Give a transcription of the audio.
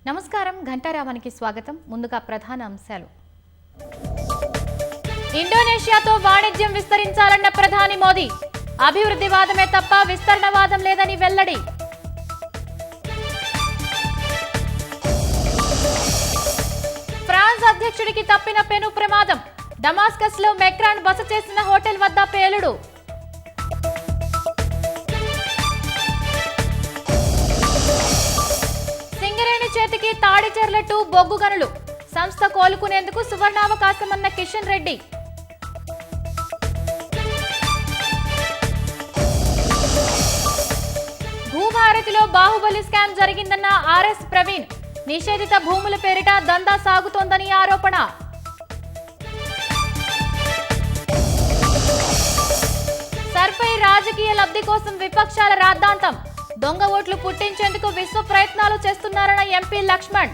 నమస్కారం ఘంటారావానికి స్వాగతం. ముందుగా ప్రధాన అంశాలు. ఇండోనేషియాతో వాణిజ్యం విస్తరించాలన్న ప్రధాని మోదీ. అభివృద్ధివాదమే తప్ప విస్తరణవాదం లేదని వెల్లడి. ఫ్రాన్స్ అధ్యక్షుడికి తప్పిన పెను ప్రమాదం. డమాస్కస్ లో మెక్రాన్ బస చేసిన హోటల్ వద్ద పేలుడు. సింగరేణి చేతికి తాడిచెర్ల 2 బొగ్గు గనులు. సంస్థ కోలుకునేందుకు సువర్ణావకాశమన్న కిషన్ రెడ్డి. భూభారతిలో బాహుబలి స్కామ్ జరిగిందన్న ఆర్ఎస్ ప్రవీణ్. నిషేధిత భూముల పేరిట దందా సాగుతోందని ఆరోపణ. సర్పై రాజకీయ లబ్ధి కోసం విపక్షాల రాద్ధాంతం. దొంగ ఓట్లు పుట్టించేందుకు విశ్వ ప్రయత్నాలు చేస్తున్నారన్న ఎంపీ లక్ష్మణ్.